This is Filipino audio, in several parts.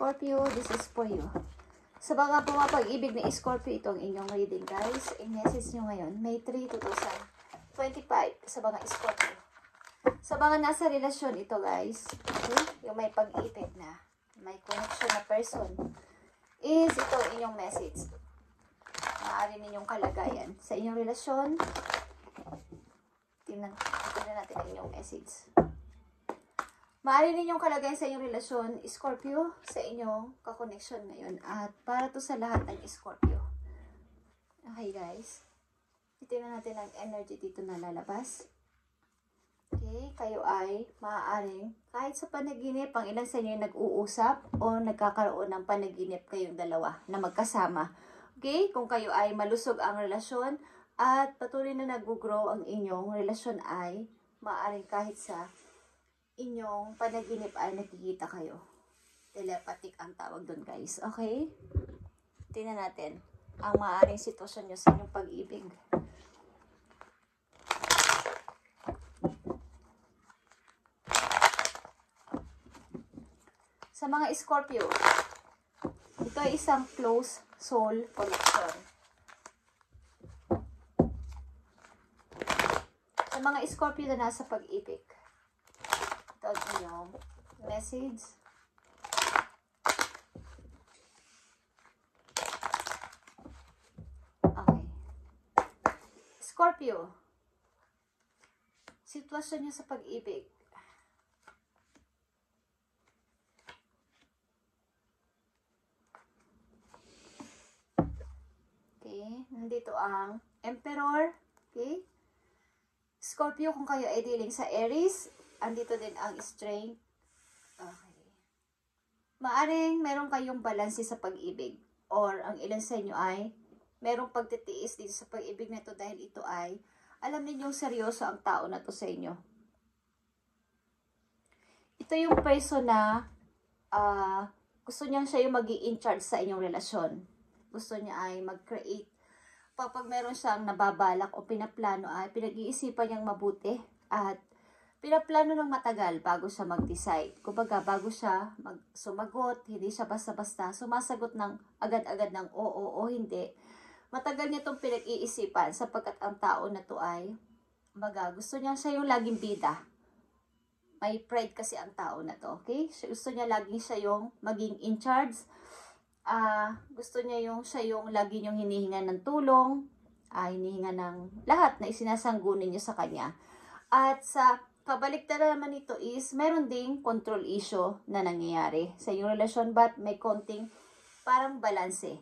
Scorpio, this is for you. Sa mga pumapag-ibig na Scorpio, itong inyong reading, guys. I-message nyo ngayon, May 3, 2025, sa mga Scorpio. Sa mga nasa relasyon ito, guys, okay? Yung may pag-ibig na, may connection na person, is ito inyong message. Maaari ninyong kalagayan sa inyong relasyon. Tingnan natin ang inyong message. Maaari ninyong kalagayan sa inyong relasyon, Scorpio, sa inyong kakoneksyon ngayon. At para to sa lahat ng Scorpio. Okay, guys. Tingnan natin ang energy dito na lalabas. Okay, kayo ay maaaring kahit sa panaginip, ang ilan sa inyo nag-uusap o nagkakaroon ng panaginip kayong dalawa na magkasama. Okay, kung kayo ay malusog ang relasyon at patuloy na nag-grow ang inyong relasyon ay maaaring kahit sa inyong panaginip ay nakikita kayo. Telepathic ang tawag doon, guys. Okay? Tingnan natin ang maaaring sitwasyon nyo sa inyong pag-ibig. Sa mga Scorpio, ito ay isang close soul connection. Sa mga Scorpio na nasa pag-ibig, ito ang inyong message. Okay. Scorpio, sitwasyon niyo sa pag-ibig. Okay, nandito ang Emperor. Okay. Scorpio, kung kayo ay dealing sa Aries, andito din ang Strength. Okay. Maaring meron kayong balanse sa pag-ibig. Or ang ilan sa inyo ay merong pagtitiis dito sa pag-ibig na ito dahil ito ay alam ninyong seryoso ang tao na to sa inyo. Ito yung person na gusto niyang siya yung mag-i-in charge sa inyong relasyon. Gusto niya ay mag-create. Kapag meron siyang nababalak o pinaplano ay pinag-iisipan niyang mabuti at pinaplano ng matagal bago siya mag-decide. Kumbaga, bago siya sumagot, hindi siya basta-basta sumasagot ng agad-agad ng oo o hindi. Matagal niya itong pinag-iisipan sapagkat ang tao na to ay gusto niya siya yung laging bida. May pride kasi ang tao na to, okay? Gusto niya laging siya yung maging in charge. Gusto niya yung siya yung lagi niyong hinihinga ng tulong, hinihinga ng lahat na isinasanggunin niyo sa kanya. At sa kabaliktaran naman ito is, meron ding control issue na nangyayari sa iyong relasyon, but may konting parang balanse.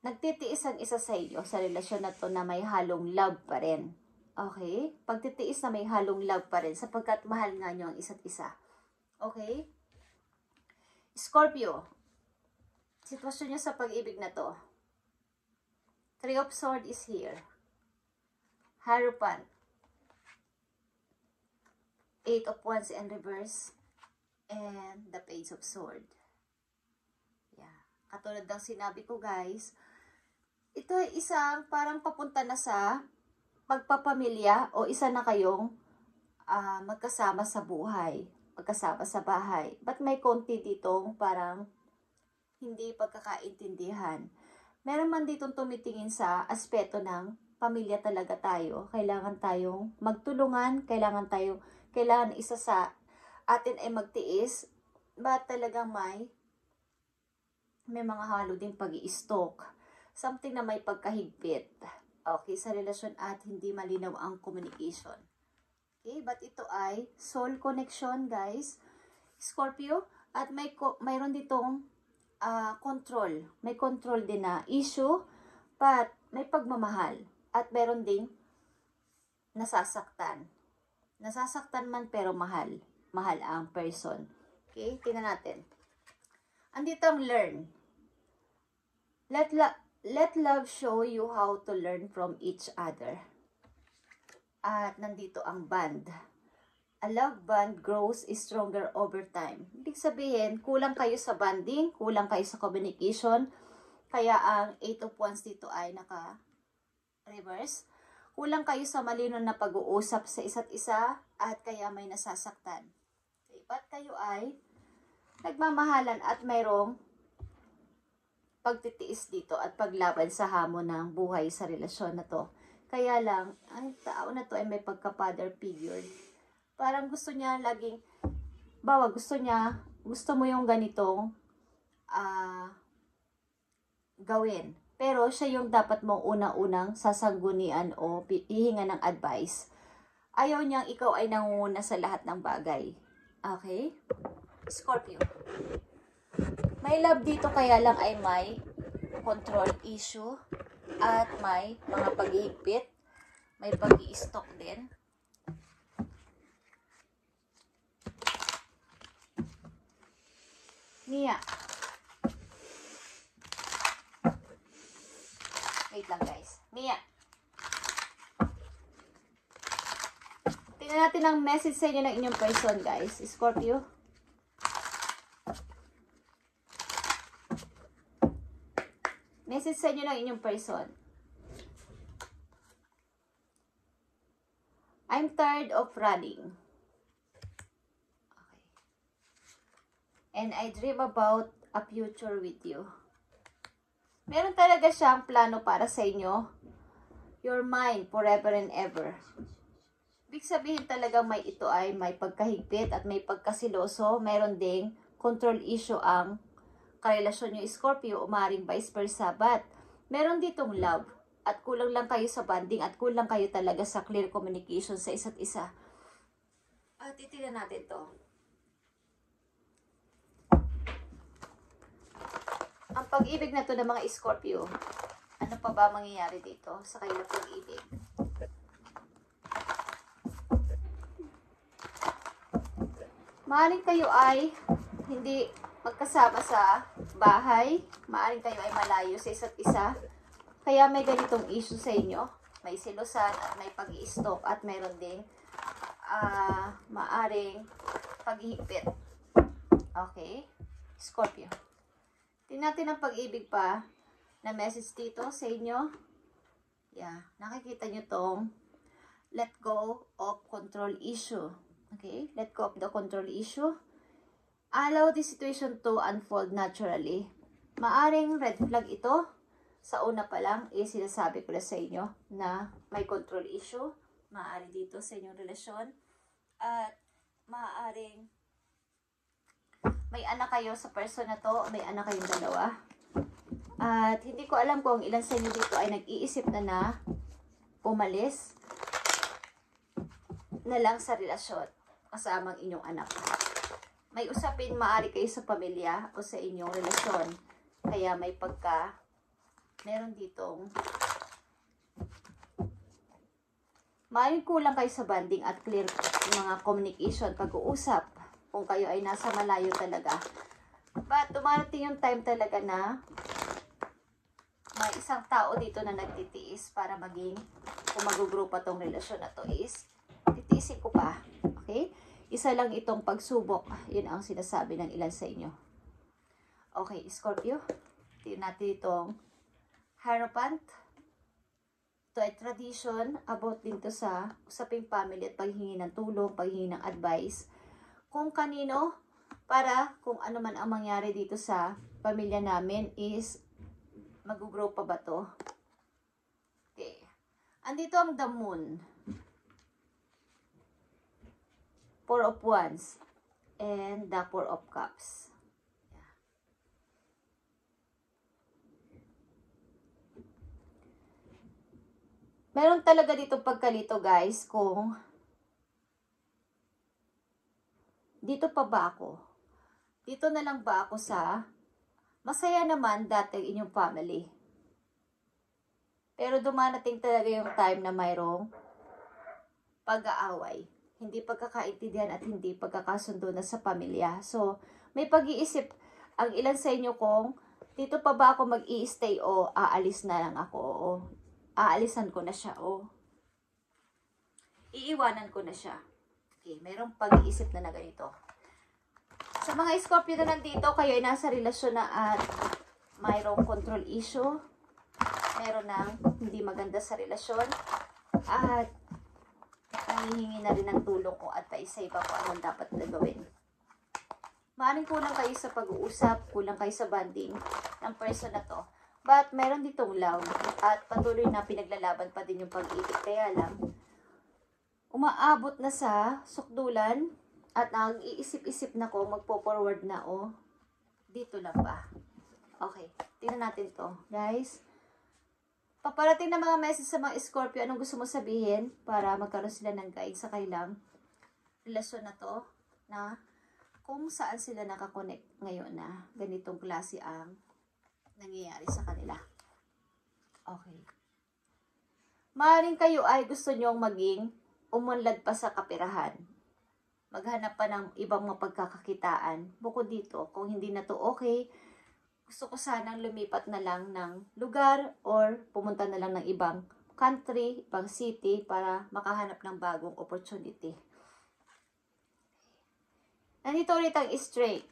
Nagtitiis ang isa sa iyo sa relasyon na to na may halong love pa rin. Okay? Pagtitiis na may halong love pa rin sapagkat mahal nga nyo ang isa't isa. Okay? Scorpio, sitwasyon niya sa pag-ibig na to. 3 of Swords is here. Hierophant. 8 of Wands in reverse. And the Page of Swords. Yeah. Katulad ng sinabi ko, guys, ito ay isang parang papunta na sa pagpapamilya o isa na kayong magkasama sa buhay. Magkasama sa bahay. But may konti ditong parang hindi pagkakaintindihan. Meron man ditong tumitingin sa aspeto ng pamilya talaga tayo. Kailangan tayong magtulungan, kailangan isa sa atin ay magtiis, but talagang may mga halo ding pag-i-stalk. Something na may pagkahigpit. Okay, sa relasyon at hindi malinaw ang communication. Okay, but ito ay soul connection, guys. Scorpio, at mayroon ditong control. May control din na issue, but may pagmamahal. At meron ding nasasaktan. Nasasaktan man pero mahal. Mahal ang person. Okay, tingnan natin. Andito ang learn. Let love show you how to learn from each other. At nandito ang bond. A love bond grows stronger over time. Ibig sabihin, kulang kayo sa bonding, kulang kayo sa communication, kaya ang 8 of Wands dito ay naka-reverse. Kulang kayo sa malinaw na pag-uusap sa isa't isa at kaya may nasasaktan. Okay, but kayo ay nagmamahalan at mayroong pagtitiis dito at paglaban sa hamon ng buhay sa relasyon na to. Kaya lang, ang tao na to ay may pagka-father figure. Parang gusto niya laging, gusto mo yung ganitong gawin. Pero siya yung dapat mong unang-unang sasanggunian o hihinga ng advice. Ayaw niyang ikaw ay nangunguna sa lahat ng bagay. Okay? Scorpio. May love dito kaya lang ay may control issue at may mga paghihigpit. May pag-i-stalk din. Mia. Wait lang guys. Mia. Tingnan natin ang message sa inyo ng inyong person guys. Scorpio. Message sa inyo ng inyong person. I'm tired of running. Okay. And I dream about a future with you. Meron talaga siyang plano para sa inyo. You're mine forever and ever. Ibig sabihin talaga ito ay may pagkahigpit at may pagkasiloso. Meron ding control issue ang karelasyon nyo Scorpio o maaaring vice versa. But meron ditong love at kulang lang kayo sa bonding at kulang kayo talaga sa clear communication sa isa't isa. At titignan natin to. Ang pag-ibig na to ng mga Scorpio, ano pa ba mangyayari dito sa kanilang pag-ibig? Maaaring kayo ay hindi magkasama sa bahay, maaaring kayo ay malayo sa isa't isa, kaya may ganitong issue sa inyo, may silusan at may pag-i-stalk at meron ding maaaring paghihigpit. Okay? Scorpio. Tingnan natin ang pag-ibig pa na message dito sa inyo. Yeah, nakikita nyo tong let go of control issue. Okay? Let go of the control issue. Allow the situation to unfold naturally. Maaring red flag ito. Sa una pa lang, sinasabi ko na sa inyo na may control issue. Maaari dito sa inyong relasyon. At maaring may anak kayo sa person na to, may anak kayong dalawa. At hindi ko alam kung ilan sa inyo dito ay nag-iisip na umalis na lang sa relasyon kasamang inyong anak. May usapin maaari kayo sa pamilya o sa inyong relasyon. Kaya may meron ditong maaaring kulang kayo sa bonding at clear mga communication, pag-uusap. Kung kayo ay nasa malayo talaga. But dumarating yung time talaga na may isang tao dito na nagtitiis para maging, kung mag-grow pa tong relasyon na to is, titiisin ko pa. Okay? Isa lang itong pagsubok. Yun ang sinasabi ng ilan sa inyo. Okay, Scorpio. Tingnan natin itong Hierophant. Ito ay tradition about din to sa usaping family at paghingi ng tulong, paghingi ng advice. Kung kanino, para kung ano man ang mangyari dito sa pamilya namin is mag-grow pa ba to? Okay. Andito ang the moon. Four of Wands and the Four of Cups. Yeah. Meron talaga dito pagkalito guys kung dito pa ba ako? Dito na lang ba ako sa masaya naman dati inyong family? Pero dumarating talaga yung time na mayroong pag-aaway. Hindi pagkakaintindihan at hindi pagkakasundo na sa pamilya. So, may pag-iisip ang ilan sa inyo kung dito pa ba ako mag-i-stay o aalis na lang ako o aalisan ko na siya o iiwanan ko na siya. Okay, mayroong pag-iisip na ganito. Sa mga Scorpio na nandito, kayo ay nasa relasyon na at mayroong control issue. Meron ng hindi maganda sa relasyon. At nangihingi na rin ng tulong o advice sa iba kung anong dapat na gawin. Maaaring kulang kayo sa pag-uusap, kulang kayo sa bonding ng person na to. But meron ditong love at patuloy na pinaglalaban pa din yung pag-ibig. Kaya lang, umaabot na sa sukdulan at nag-iisip-isip na ko, magpo-forward na dito lang ba? Okay, tingnan natin to. Guys, paparating na mga message sa mga Scorpio. Anong gusto mo sabihin para magkaroon sila ng guide sa kailang relasyon na to, na kung saan sila nakakonect ngayon na ganitong klase ang nangyayari sa kanila. Okay. Maaaring kayo ay gusto nyong maging umunlad pa sa kapirahan. Maghanap pa ng ibang mapagkakakitaan. Bukod dito, kung hindi na to okay, gusto ko sanang lumipat na lang ng lugar or pumunta na lang ng ibang country, ibang city para makahanap ng bagong opportunity. Nandito ulit ang straight.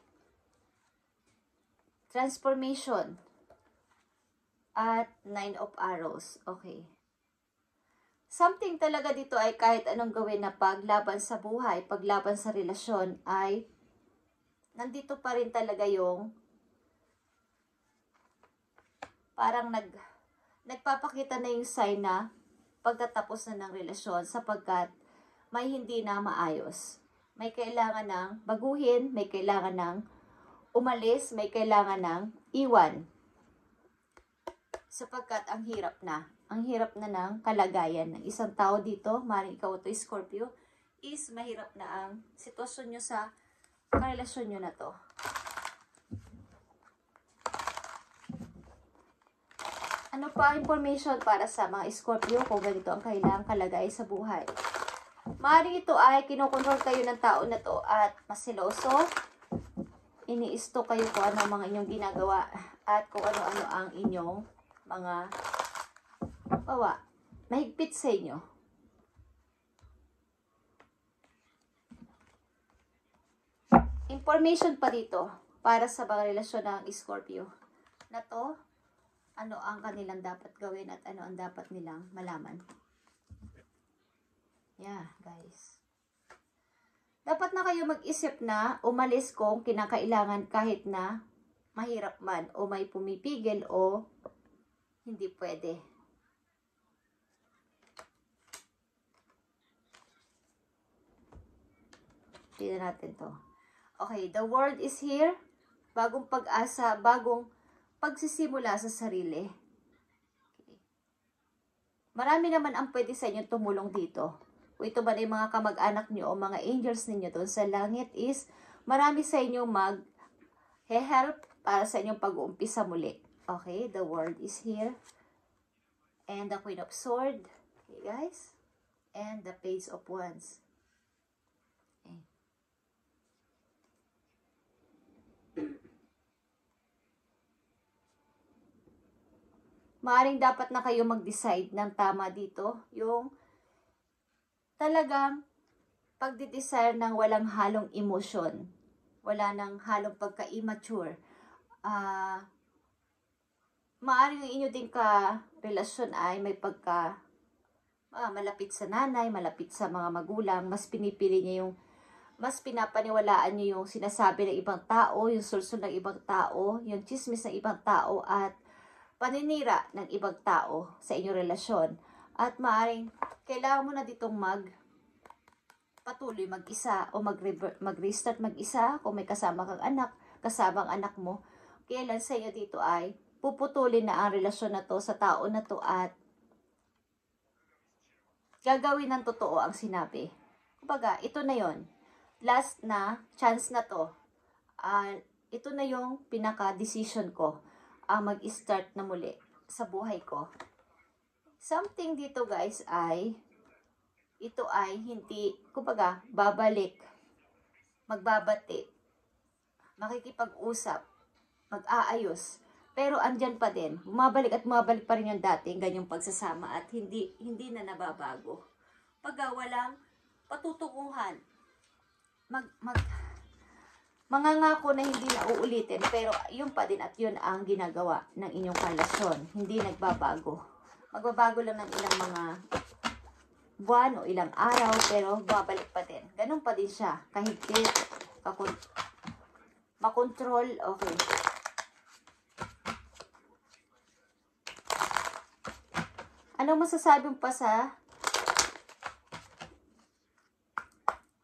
Transformation. At 9 of Arrows. Okay. Something talaga dito ay kahit anong gawin na paglaban sa buhay, paglaban sa relasyon, ay nandito pa rin talaga yung parang nagpapakita na yung sign na pagtatapos na ng relasyon sapagkat may hindi na maayos. May kailangan ng baguhin, may kailangan ng umalis, may kailangan ng iwan. Sapagkat ang hirap na ng kalagayan ng isang tao dito, maaaring ikaw ito Scorpio, is mahirap na ang sitwasyon nyo sa karelasyon nyo na to. Ano pa information para sa mga Scorpio kung ganito ang kailangang kalagayan sa buhay? Maaaring ito ay kinokontrol kayo ng tao na to at masiloso. Iniisto kayo kung ano ang mga inyong ginagawa at kung ano-ano ang inyong mga mahigpit sa inyo. Information pa dito para sa mga relasyon ng Scorpio na to, ano ang kanilang dapat gawin at ano ang dapat nilang malaman. Yeah, guys. Dapat na kayo mag-isip na umalis kung kinakailangan kahit na mahirap man o may pumipigil o hindi pwede. Tignan natin to. Okay, the world is here. Bagong pag-asa, bagong pagsisimula sa sarili. Okay. Marami naman ang pwede sa inyo tumulong dito. Kung ito ba na yung mga kamag-anak nyo o mga angels ninyo doon sa langit is marami sa inyo mag-help para sa inyong pag-uumpisa muli. Okay, the world is here. And the Queen of Swords. Okay, guys. And the Page of Wands. Okay. Maaring dapat na kayo mag-decide ng tama dito. Yung talagang pagdi-desire ng walang halong emosyon. Wala nang halong pagka-immature. Maaring yung inyo din ka-relasyon ay may pagka malapit sa nanay, malapit sa mga magulang. Mas pinipili niya yung, mas pinapaniwalaan niyo yung sinasabi ng ibang tao, yung sulsul ng ibang tao, yung chismis ng ibang tao, at paninira ng ibang tao sa inyong relasyon. At maaring kailangan mo na ditong patuloy mag-isa o mag-restart mag-isa kung may kasama kang anak, kasama ang anak mo. Kailan sa iyo dito ay puputulin na ang relasyon na to sa tao na to at gagawin ng totoo ang sinabi. Kumbaga, ito na yon. Last na chance na to. Ito na yung pinaka-decision ko mag-start na muli sa buhay ko. Something dito guys ay ito ay hindi, kumbaga, babalik, magbabati, makikipag-usap, mag-aayos. Pero andyan pa din, bumabalik at bumabalik pa rin yung dating ganyang pagsasama at hindi na nababago. Pagka walang patutunguhan, mangangako na hindi na uulitin, pero yun pa din at yun ang ginagawa ng inyong relasyon. Hindi nagbabago. Magbabago lang ng ilang mga buwan o ilang araw, pero babalik pa din. Ganun pa din siya, kahigpit, makontrol. Okay. Anong masasabi mo pa sa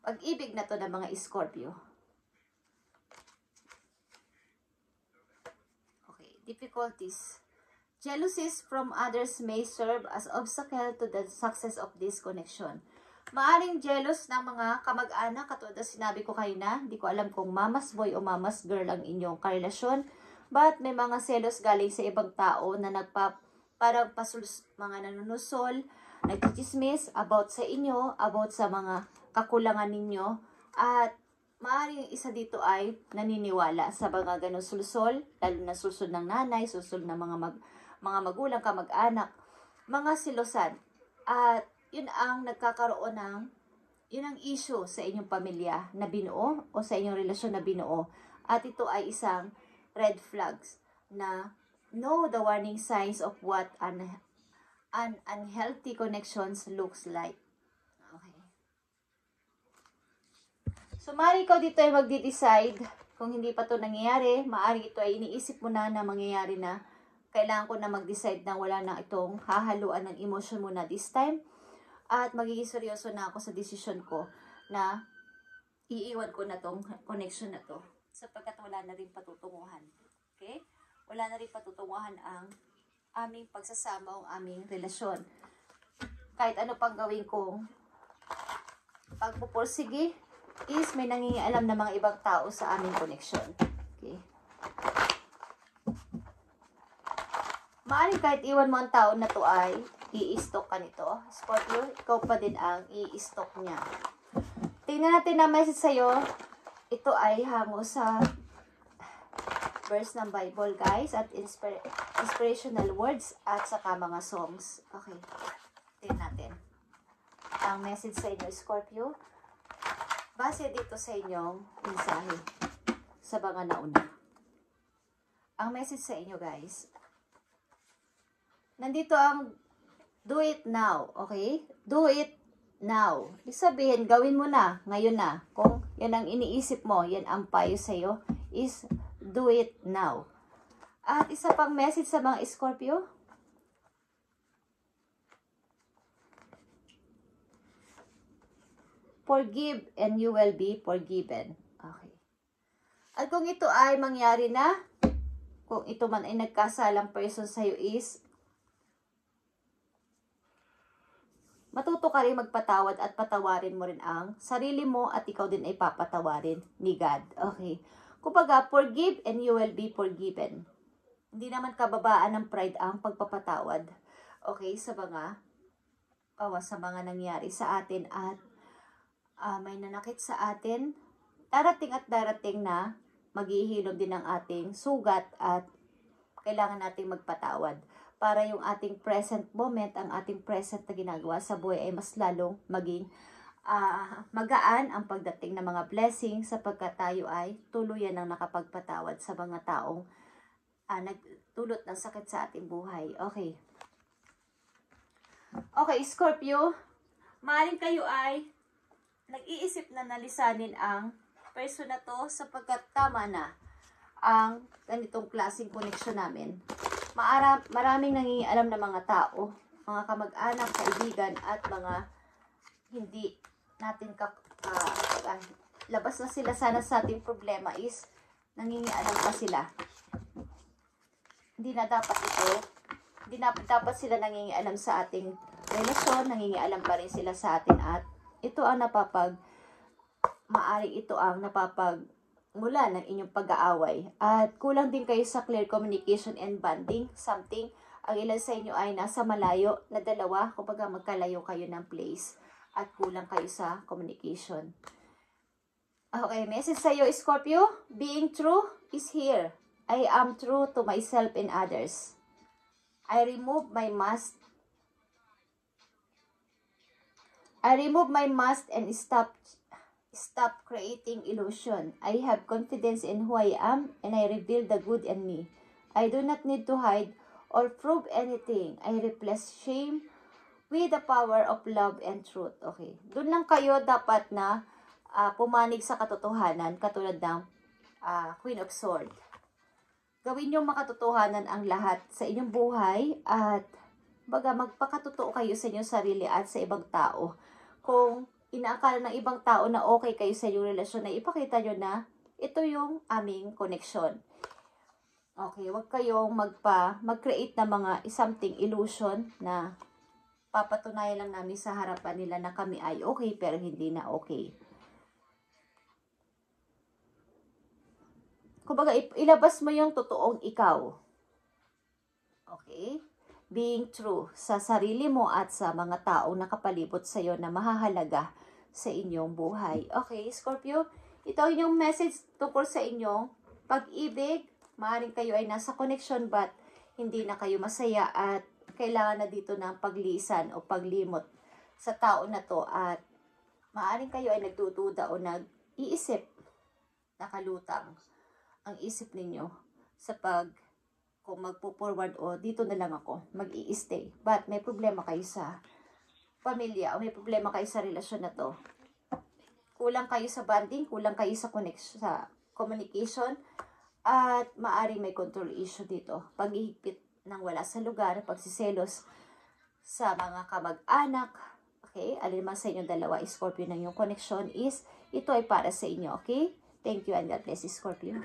pag-ibig na to ng mga Scorpio? Okay, difficulties. Jealousies from others may serve as obstacle to the success of this connection. Maaring jealous ng mga kamag-anak, katulad na sinabi ko kayo na, hindi ko alam kung mamas boy o mamas girl ang inyong karelasyon, but may mga selos galing sa ibang tao na parang mga nanunusol, nagchichismis about sa inyo, about sa mga kakulangan ninyo, at maaaring isa dito ay naniniwala sa mga ganong sulsol, lalo na sulsol ng nanay, sulsol ng mga magulang, kamag-anak, mga silosan. At yun ang nagkakaroon ng, yun ang issue sa inyong pamilya na binuo o sa inyong relasyon na binuo. At ito ay isang red flags na know the warning signs of what an unhealthy connections looks like. Okay. So, maaaring ikaw dito ay magde-decide kung hindi pa ito nangyayari. Maaaring ito ay iniisip mo na mangyayari na. Kailangan ko na mag-decide na wala na itong hahaluan ng emotion mo na this time. At magiging seryoso na ako sa decision ko na iiwan ko na tong connection na to. Sapagkat wala na rin patutunguhan. Okay? Wala na rin patutunguhan ang aming pagsasama o aming relasyon. Kahit ano pang gawin kong pagpupursige is may nangingialam na mga ibang tao sa aming connection. Okay? Maaaring kahit iwan mo ang tao na to ay i-stock ka nito. Scorpio, ikaw pa din ang i-stock niya. Tingnan natin na message sa'yo. Ito ay hango sa verse ng Bible, guys. At inspirational words at saka mga songs. Okay. Tingnan natin. Ang message sa inyo, Scorpio. Base dito sa inyong mensahe sa mga nauna. Ang message sa inyo, guys. Nandito ang do it now, okay? Do it now. Ibig sabihin, gawin mo na, ngayon na. Kung yan ang iniisip mo, yan ang payo sa'yo, is do it now. At isa pang message sa mga Scorpio. Forgive and you will be forgiven. Okay. At kung ito ay mangyari na, kung ito man ay nagkasalang person sa'yo is, matuto ka rin magpatawad at patawarin mo rin ang sarili mo at ikaw din ay papatawarin ni God. Okay. Kumbaga, forgive and you will be forgiven. Hindi naman kababaan ng pride ang pagpapatawad. Okay, sa mga nangyari sa atin at may nanakit sa atin. Darating na maghihilom din ang ating sugat at kailangan nating magpatawad. Para yung ating present moment, ang ating present na ginagawa sa buhay ay mas lalong maging magaan ang pagdating ng mga blessings sapagkat tayo ay tuluyan ng nakapagpatawad sa mga taong nagdulot ng sakit sa ating buhay. Okay. Okay, Scorpio, maaaring kayo ay nag-iisip na nalisanin ang person na to sapagkat tama na ang ganitong klaseng connection namin. Maraming nangingialam na mga tao, mga kamag-anak, kaibigan, at mga hindi natin labas na sila sana sa ating problema is nangingialam pa sila. Hindi na dapat sila nangingialam sa ating relasyon, nangingialam pa rin sila sa atin at ito ang maaring ito ang mula ng inyong pag-aaway. At kulang din kayo sa clear communication and bonding. Something, ang ilan sa inyo ay nasa malayo na dalawa, kumbaga magkalayo kayo ng place at kulang kayo sa communication. Okay, message sa iyo, Scorpio. Being true is here. I am true to myself and others. I remove my mask and stop creating illusion. I have confidence in who I am and I reveal the good in me. I do not need to hide or prove anything. I replace shame with the power of love and truth. Okay. Doon lang kayo dapat na pumanig sa katotohanan katulad ng Queen of Swords. Gawin niyong makatotohanan ang lahat sa inyong buhay at baga magpakatotoo kayo sa inyong sarili at sa ibang tao. Kung inaakala ng ibang tao na okay kayo sa inyong relasyon, na ipakita nyo na ito yung aming connection. Okay, wag kayong mag-create na mga something illusion na papatunayan lang namin sa harapan nila na kami ay okay pero hindi na okay. Kumbaga, ilabas mo yung totoong ikaw. Okay? Being true sa sarili mo at sa mga taong nakapalibot sa iyo na mahahalaga sa inyong buhay. Okay, Scorpio, ito yung message tungkol sa inyong pag-ibig. Maaaring kayo ay nasa connection but hindi na kayo masaya at kailangan na dito ng paglisan o paglimot sa tao na to at maaaring kayo ay nagdududa o nag-iisip, nakalutang ang isip ninyo sa kung magpo-forward o dito na lang ako, mag-i-stay. But may problema kayo sa pamilya o may problema kayo sa relasyon na to. Kulang kayo sa bonding, kulang kayo sa connection, sa communication, at maaring may control issue dito. Paghihigpit ng wala sa lugar, pagsiselos sa mga kamag-anak. Okay? Alin man sa inyong dalawa, Scorpio, na yung connection is, ito ay para sa inyo. Okay? Thank you and God bless you, Scorpio.